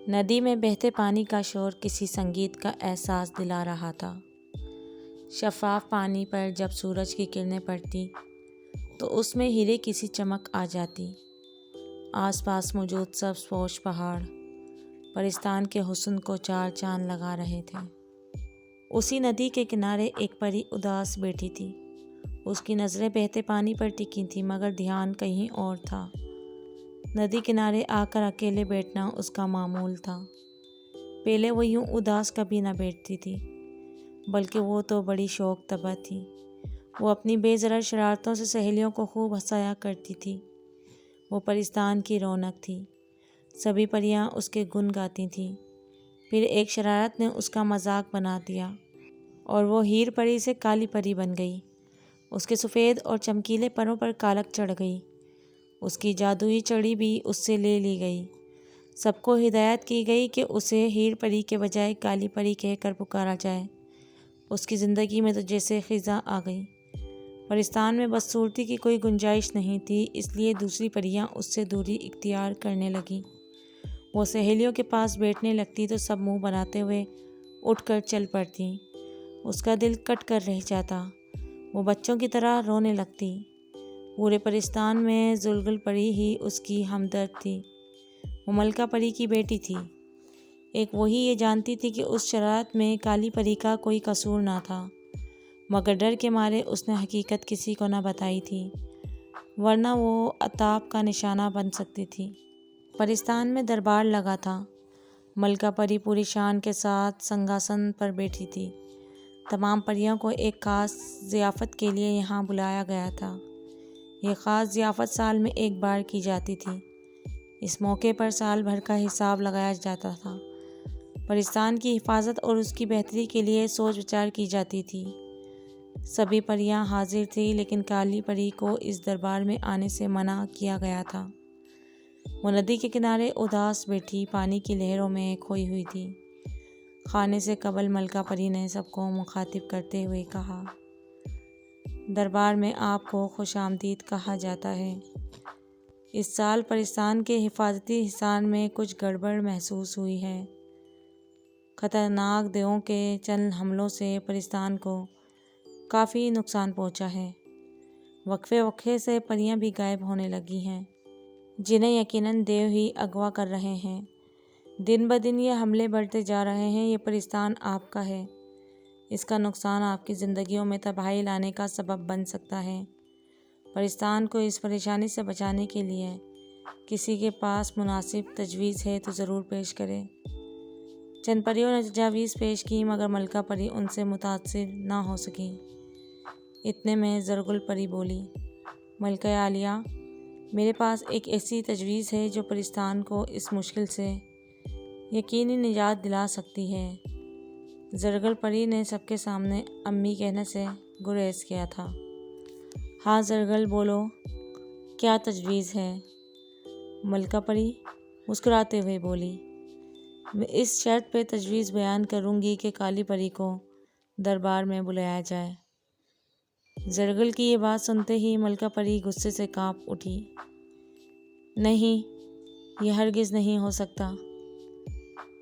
नदी में बहते पानी का शोर किसी संगीत का एहसास दिला रहा था। शफाफ पानी पर जब सूरज की किरणें पड़ती तो उसमें हीरे की सी चमक आ जाती। आसपास मौजूद सब पोश पहाड़ परिस्तान के हुस्न को चार चांद लगा रहे थे। उसी नदी के किनारे एक परी उदास बैठी थी। उसकी नज़रें बहते पानी पर टिकी थी, मगर ध्यान कहीं और था। नदी किनारे आकर अकेले बैठना उसका मामूल था। पहले वो यूं उदास कभी न बैठती थी, बल्कि वो तो बड़ी शौक तबा थी। वो अपनी बेज़रा शरारतों से सहेलियों को खूब हंसाया करती थी। वो परिस्तान की रौनक थी। सभी परियां उसके गुण गाती थीं। फिर एक शरारत ने उसका मजाक बना दिया और वो हीर परी से काली परी बन गई। उसके सफ़ेद और चमकीले परों पर कालक चढ़ गई। उसकी जादुई छड़ी भी उससे ले ली गई। सबको हिदायत की गई कि उसे हीर परी के बजाय काली परी कहकर पुकारा जाए। उसकी ज़िंदगी में तो जैसे ख़िज़ा आ गई। परिस्तान में बदसूरती की कोई गुंजाइश नहीं थी, इसलिए दूसरी परियां उससे दूरी इख्तियार करने लगीं। वो सहेलियों के पास बैठने लगती तो सब मुंह बनाते हुए उठकर चल पड़ती। उसका दिल कट कर रह जाता। वो बच्चों की तरह रोने लगती। पूरे परिस्तान में जुलगुल परी ही उसकी हमदर्द थी। वो मलका परी की बेटी थी। एक वही ये जानती थी कि उस शरारत में काली परी का कोई कसूर ना था, मगर डर के मारे उसने हकीकत किसी को ना बताई थी, वरना वो अताब का निशाना बन सकती थी। परिस्तान में दरबार लगा था। मलका परी पूरी शान के साथ संगासन पर बैठी थी। तमाम परियों को एक ख़ास ज़ियाफ़त के लिए यहाँ बुलाया गया था। ये ख़ास ज़ियाफ़त साल में एक बार की जाती थी। इस मौके पर साल भर का हिसाब लगाया जाता था। परिस्तान की हिफाजत और उसकी बेहतरी के लिए सोच विचार की जाती थी। सभी परियां हाजिर थीं, लेकिन काली परी को इस दरबार में आने से मना किया गया था। वो नदी के किनारे उदास बैठी पानी की लहरों में खोई हुई थी। खाने से कबल मलका परी ने सबको मुखातिब करते हुए कहा, दरबार में आपको खुशामदीद कहा जाता है। इस साल परिस्तान के हिफाजती हिसार में कुछ गड़बड़ महसूस हुई है। ख़तरनाक देवों के चंद हमलों से परिस्तान को काफ़ी नुकसान पहुंचा है। वक्फे वक्फे से परियां भी गायब होने लगी हैं, जिन्हें यकीनन देव ही अगवा कर रहे हैं। दिन ब दिन ये हमले बढ़ते जा रहे हैं। ये परिस्तान आपका है। इसका नुकसान आपकी ज़िंदगियों में तबाही लाने का सबब बन सकता है। परिस्तान को इस परेशानी से बचाने के लिए किसी के पास मुनासिब तजवीज़ है तो ज़रूर पेश करें। चंद परियों ने तजावीज़ पेश की, मगर मलका परी उनसे मुतासिर ना हो सकी। इतने में ज़रगुल परी बोली, मलका आलिया, मेरे पास एक ऐसी तजवीज़ है जो परिस्तान को इस मुश्किल से यकीनी निजात दिला सकती है। ज़रगुल परी ने सबके सामने अम्मी कहने से गुरेज किया था। हाँ ज़रगुल, बोलो, क्या तजवीज़ है? मलका परी मुस्कुराते हुए बोली, मैं इस शर्त पे तजवीज़ बयान करूँगी कि काली परी को दरबार में बुलाया जाए। ज़रगुल की ये बात सुनते ही मलका परी गुस्से से काँप उठी। नहीं, यह हरगिज़ नहीं हो सकता।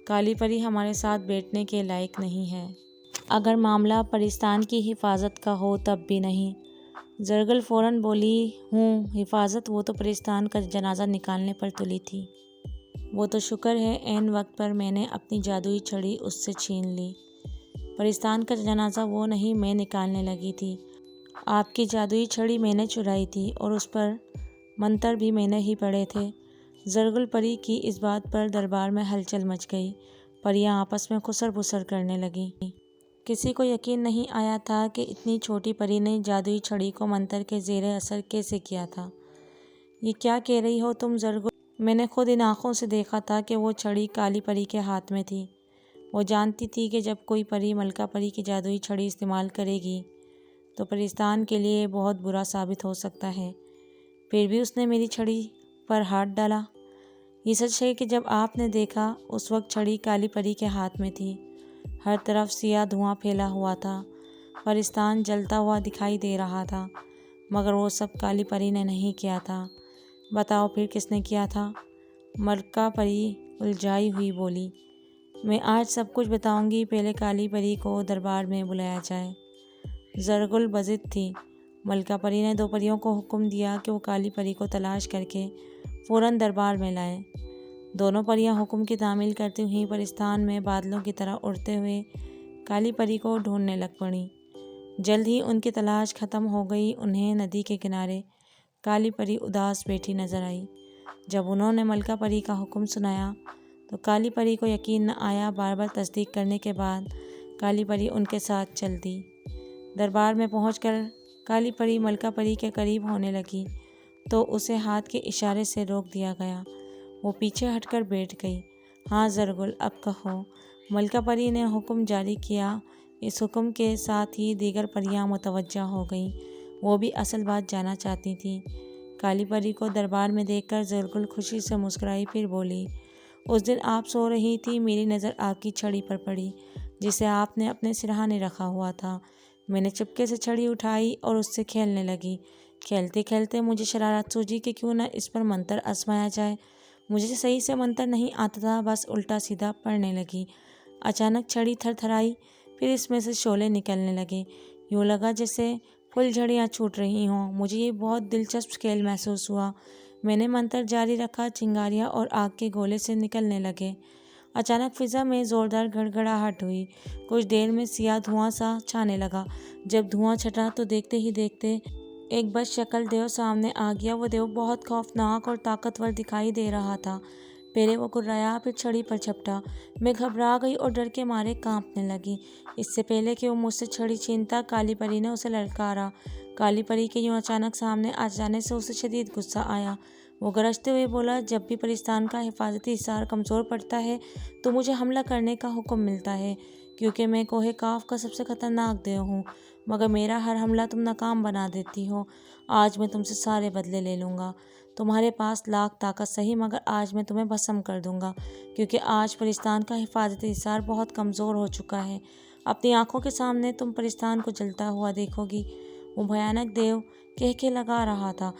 काली परी हमारे साथ बैठने के लायक नहीं है। अगर मामला परिस्तान की हिफाजत का हो तब भी नहीं। ज़रगुल फ़ौरन बोली, हूँ हिफाजत, वो तो परिस्तान का जनाजा निकालने पर तुली थी। वो तो शुक्र है ऐन वक्त पर मैंने अपनी जादुई छड़ी उससे छीन ली। परिस्तान का जनाजा वो नहीं, मैं निकालने लगी थी। आपकी जादुई छड़ी मैंने चुराई थी और उस पर मंत्र भी मैंने ही पढ़े थे। ज़रगुल परी की इस बात पर दरबार में हलचल मच गई। परियां आपस में खुसर बुसर करने लगी। किसी को यकीन नहीं आया था कि इतनी छोटी परी ने जादुई छड़ी को मंत्र के ज़ेरे असर कैसे किया था। ये क्या कह रही हो तुम ज़रगुल? मैंने खुद इन आँखों से देखा था कि वो छड़ी काली परी के हाथ में थी। वो जानती थी कि जब कोई परी मलका परी की जादुई छड़ी इस्तेमाल करेगी तो परिस्तान के लिए बहुत बुरा साबित हो सकता है। फिर भी उसने मेरी छड़ी पर हाथ डाला। ये सच है कि जब आपने देखा उस वक्त छड़ी काली परी के हाथ में थी। हर तरफ सियाह धुआं फैला हुआ था। परिस्तान जलता हुआ दिखाई दे रहा था, मगर वो सब काली परी ने नहीं किया था। बताओ फिर किसने किया था? मलका परी उलझाई हुई बोली, मैं आज सब कुछ बताऊंगी, पहले काली परी को दरबार में बुलाया जाए। ज़रगुल बजित थी। मलका परी ने 2 परियों को हुक्म दिया कि वो काली परी को तलाश करके फ़ौरन दरबार में लाएं। दोनों परियां हुक्म की तामील करती हुई परिस्तान में बादलों की तरह उड़ते हुए काली परी को ढूंढने लग पड़ी। जल्द ही उनकी तलाश खत्म हो गई। उन्हें नदी के किनारे काली परी उदास बैठी नजर आई। जब उन्होंने मलका परी का हुक्म सुनाया तो काली परी को यकीन न आया। बार बार तस्दीक करने के बाद काली परी उनके साथ चल दी। दरबार में पहुंचकर काली परी मलका परी के करीब होने लगी तो उसे हाथ के इशारे से रोक दिया गया। वो पीछे हटकर बैठ गई। हाँ ज़रगुल, अब कहो। मलका परी ने हुक्म जारी किया। इस हुक्म के साथ ही दीगर परियां मुतवज्जा हो गईं। वो भी असल बात जानना चाहती थी। काली परी को दरबार में देखकर ज़रगुल खुशी से मुस्कुराई, फिर बोली, उस दिन आप सो रही थी, मेरी नज़र आपकी छड़ी पर पड़ी जिसे आपने अपने सिरहाने रखा हुआ था। मैंने चुपके से छड़ी उठाई और उससे खेलने लगी। खेलते खेलते मुझे शरारत सूझी कि क्यों न इस पर मंत्र आजमाया जाए। मुझे सही से मंत्र नहीं आता था, बस उल्टा सीधा पढ़ने लगी। अचानक छड़ी थरथराई, फिर इसमें से शोले निकलने लगे। यूँ लगा जैसे फुलझड़ियाँ छूट रही हों। मुझे ये बहुत दिलचस्प खेल महसूस हुआ। मैंने मंत्र जारी रखा। चिंगारियाँ और आग के गोले से निकलने लगे। अचानक फिजा में ज़ोरदार गड़गड़ाहट हुई। कुछ देर में सियाह धुआं सा छाने लगा। जब धुआं छटा तो देखते ही देखते एक बदशक्ल देव सामने आ गया। वो देव बहुत खौफनाक और ताकतवर दिखाई दे रहा था। पहले वो कुर्राया, फिर छड़ी पर झपटा। मैं घबरा गई और डर के मारे कांपने लगी। इससे पहले कि वो मुझसे छड़ी छीनता, काली परी ने उसे ललकारा। काली परी के यूं अचानक सामने आ जाने से उसे शदीद गुस्सा आया। वो गरजते हुए बोला, जब भी परिस्तान का हिफाजती हिसार कमज़ोर पड़ता है तो मुझे हमला करने का हुक्म मिलता है, क्योंकि मैं कोहे काफ का सबसे ख़तरनाक देव हूँ। मगर मेरा हर हमला तुम नाकाम बना देती हो। आज मैं तुमसे सारे बदले ले लूँगा। तुम्हारे पास लाख ताकत सही, मगर आज मैं तुम्हें भस्म कर दूँगा, क्योंकि आज परिस्तान का हिफाजती हिसार बहुत कमज़ोर हो चुका है। अपनी आंखों के सामने तुम परिस्तान को जलता हुआ देखोगी। वो भयानक देव कहके लगा रहा था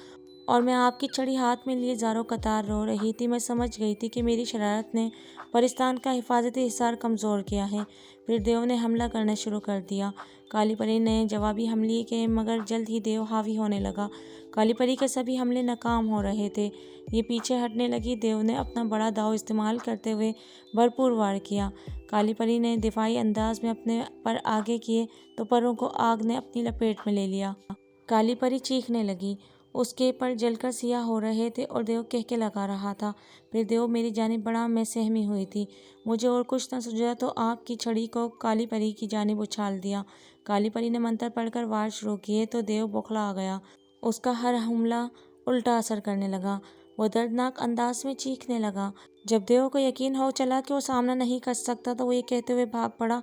और मैं आपकी छड़ी हाथ में लिए ज़ारों कतार रो रही थी। मैं समझ गई थी कि मेरी शरारत ने परिस्तान का हिफाजती हिसार कमज़ोर किया है। फिर देव ने हमला करना शुरू कर दिया। काली परी ने जवाबी हमले किए, मगर जल्द ही देव हावी होने लगा। काली परी के सभी हमले नाकाम हो रहे थे। ये पीछे हटने लगी। देव ने अपना बड़ा दाव इस्तेमाल करते हुए भरपूर वार किया। काली परी ने दिफाई अंदाज में अपने पर आगे किए तो परों को आग ने अपनी लपेट में ले लिया। काली परी चीखने लगी। उसके पर जलकर सियाह हो रहे थे और देव कहके लगा रहा था। फिर देव मेरी जानिब बढ़ा। मैं सहमी हुई थी। मुझे और कुछ न सूझा तो आग की छड़ी को काली परी की जानिब उछाल दिया। काली परी ने मंत्र पढ़कर वार शुरू किए तो देव बौखला गया। उसका हर हमला उल्टा असर करने लगा। वो दर्दनाक अंदाज में चीखने लगा। जब देव को यकीन हो चला कि वो सामना नहीं कर सकता तो वो ये कहते हुए भाग पड़ा,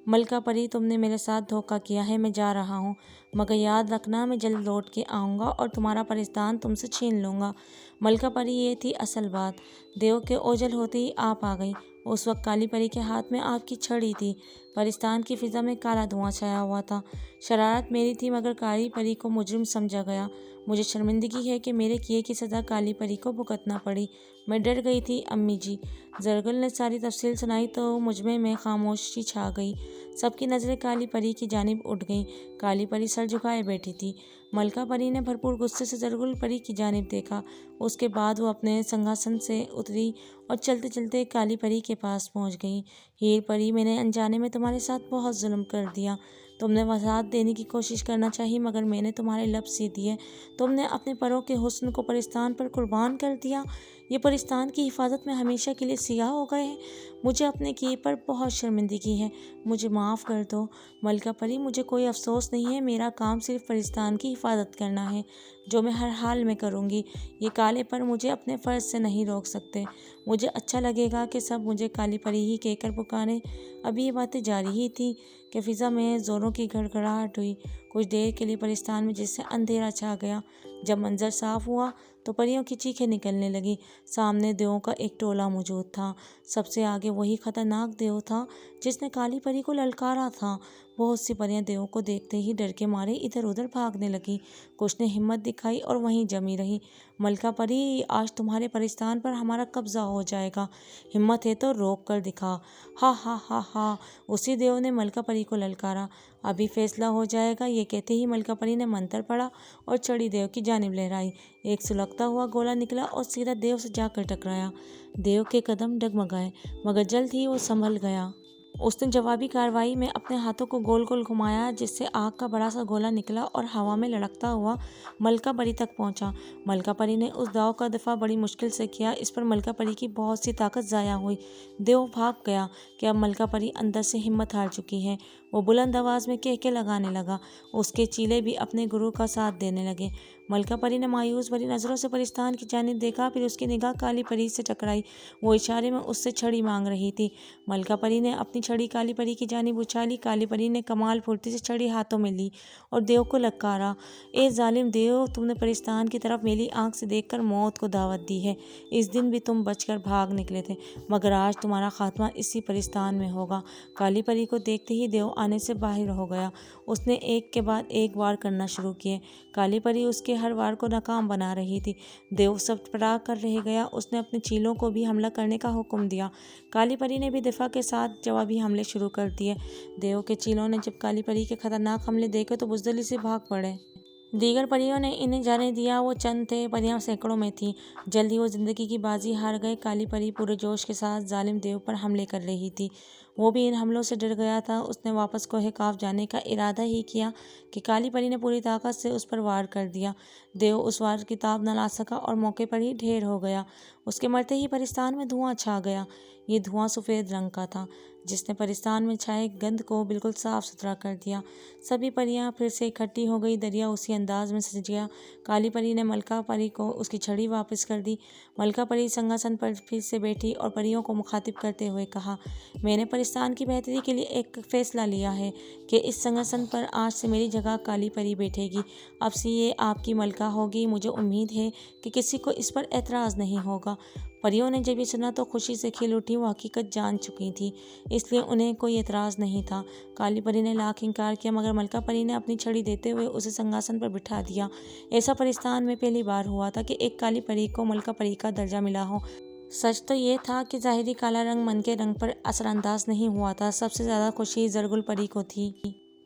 मलका परी, तुमने मेरे साथ धोखा किया है। मैं जा रहा हूँ, मगर याद रखना मैं जल्द लौट के आऊँगा और तुम्हारा परिस्तान तुमसे छीन लूँगा। मलका परी, ये थी असल बात। देव के ओझल होते ही आप आ गई। उस वक्त काली परी के हाथ में आपकी छड़ी थी। परिस्तान की फिजा में काला धुआं छाया हुआ था। शरारत मेरी थी, मगर काली परी को मुजरिम समझा गया। मुझे शर्मिंदगी है कि मेरे किए की सज़ा काली परी को भुगतना पड़ी। मैं डर गई थी अम्मी जी। ज़रगुल ने सारी तफसील सुनाई तो मुझमें में खामोशी छा गई। सबकी नज़रें काली परी की जानिब उठ गईं। काली परी सर झुकाए बैठी थी। मलका परी ने भरपूर गुस्से से ज़रगुल परी की जानिब देखा। उसके बाद वो अपने सिंहासन से उतरी और चलते चलते काली परी के पास पहुंच गई। हीर परी, मैंने अनजाने में तुम्हारे साथ बहुत जुल्म कर दिया। तुमने वजाहत देने की कोशिश करना चाहिए, मगर मैंने तुम्हारे लब सी दिए। तुमने अपने परों के हुस्न को परिस्तान पर कुर्बान कर दिया। ये परिस्तान की हिफाजत में हमेशा के लिए सियाह हो गए हैं। मुझे अपने किए पर बहुत शर्मिंदगी है। मुझे माफ़ कर दो मलका परी। मुझे कोई अफसोस नहीं है। मेरा काम सिर्फ परिस्तान की हिफाजत करना है, जो मैं हर हाल में करूँगी। ये काले पर मुझे अपने फ़र्ज से नहीं रोक सकते। मुझे अच्छा लगेगा कि सब मुझे काली परी ही कहकर पुकारें। अभी ये बातें जारी ही थी कि फिज़ा में ज़ोरों की गड़गड़ाहट हुई। कुछ देर के लिए परिस्तान में जिससे अंधेरा छा गया। जब मंजर साफ हुआ तो परियों की चीखें निकलने लगी। सामने देवों का एक टोला मौजूद था। सबसे आगे वही खतरनाक देव था जिसने काली परी को ललकारा था। बहुत सी परियां देव को देखते ही डर के मारे इधर उधर भागने लगी। कुछ ने हिम्मत दिखाई और वहीं जमी रही। मलका परी, आज तुम्हारे परिस्तान पर हमारा कब्जा हो जाएगा, हिम्मत है तो रोक कर दिखा। हा हा हा हा, उसी देव ने मलका परी को ललकारा। अभी फैसला हो जाएगा। ये कहते ही मलका परी ने मंत्र पढ़ा और छड़ी देव की जानिब लहराई। एक सुलगता हुआ गोला निकला और सीधा देव से जाकर टकराया। देव के कदम डगमगाए, मगर जल्द ही वो संभल गया। उसने जवाबी कार्रवाई में अपने हाथों को गोल गोल घुमाया, जिससे आग का बड़ा सा गोला निकला और हवा में लड़कता हुआ मलका परी तक पहुंचा। मलका परी ने उस दाव का दफा बड़ी मुश्किल से किया। इस पर मलका परी की बहुत सी ताकत ज़ाया हुई। देव भाग गया कि अब मलका परी अंदर से हिम्मत हार चुकी है। वो बुलंद आवाज़ में कह लगाने लगा। उसके चीले भी अपने गुरु का साथ देने लगे। मलका परी ने मायूस भरी नज़रों से परिस्तान की जानिब देखा, फिर उसकी निगाह काली परी से टकराई। वो इशारे में उससे छड़ी मांग रही थी। मलका परी ने अपनी छड़ी काली परी की जानिब उछाली। काली परी ने कमाल फुर्ती से छड़ी हाथों में ली और देव को ललकारा। ए जालिम देव, तुमने परिस्तान की तरफ मेरी आंख से देखकर मौत को दावत दी है। इस दिन भी तुम बचकर भाग निकले थे, मगर आज तुम्हारा खात्मा इसी परिस्तान में होगा। काली परी को देखते ही देव आने से बाहर हो गया। उसने एक के बाद एक वार करना शुरू किए। काली परी उसके हर वार को नाकाम बना रही थी। देव सटपटा कर रह गया। उसने अपने चीलों को भी हमला करने का हुक्म दिया। काली परी ने भी दिफा के साथ जवाबी हमले शुरू कर दिए। देव के चीलों ने जब काली परी के खतरनाक हमले देखे तो बुजदिली से भाग पड़े। दीगर परियों ने इन्हें जाने दिया। वो चंद थे, परियां सैकड़ों में थी। जल्द ही वो जिंदगी की बाजी हार गए। काली परी पूरे जोश के साथ जालिम देव पर हमले कर रही थी। वो भी इन हमलों से डर गया था। उसने वापस कोहे काफ जाने का इरादा ही किया कि काली परी ने पूरी ताकत से उस पर वार कर दिया। देव उस वार की ताब न ला सका और मौके पर ही ढेर हो गया। उसके मरते ही परिस्तान में धुआं छा गया। ये धुआं सफ़ेद रंग का था, जिसने परिस्तान में छाए गंध को बिल्कुल साफ सुथरा कर दिया। सभी परियां फिर से इकट्ठी हो गई। दरिया उसी अंदाज में सज गया। काली परी ने मलका परी को उसकी छड़ी वापस कर दी। मलका परी सिंहासन पर फिर से बैठी और परियों को मुखातिब करते हुए कहा, मैंने परिस्तान की बेहतरी के लिए एक फैसला लिया है कि इस सिंहासन पर आज से मेरी जगह काली परी बैठेगी। अब से ये आपकी मलका होगी। मुझे उम्मीद है कि किसी को इस पर एतराज़ नहीं होगा। परियों ने जब ये सुना तो खुशी से खिल उठी। वो हकीकत जान चुकी थी, इसलिए उन्हें कोई एतराज़ नहीं था। काली परी ने लाख इनकार किया, मगर मलका परी ने अपनी छड़ी देते हुए उसे सिंहासन पर बिठा दिया। ऐसा परिस्तान में पहली बार हुआ था कि एक काली परी को मलका परी का दर्जा मिला हो। सच तो ये था कि ज़ाहिरी काला रंग मन के रंग पर असरअंदाज नहीं हुआ था। सबसे ज़्यादा खुशी ज़रगुल परी को थी।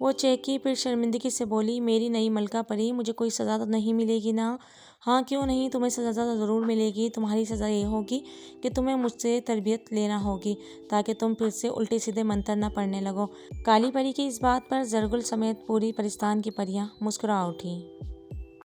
वो चेकी, फिर शर्मिंदगी से बोली, मेरी नई मलका परी, मुझे कोई सज़ा तो नहीं मिलेगी ना? हाँ, क्यों नहीं, तुम्हें सज़ा तो ज़रूर मिलेगी। तुम्हारी सज़ा ये होगी कि तुम्हें मुझसे तरबियत लेना होगी, ताकि तुम फिर से उल्टे सीधे मंत्र न पढ़ने लगो। काली परी की इस बात पर ज़रगुल समेत पूरी परिस्तान की परियां मुस्कुरा उठी।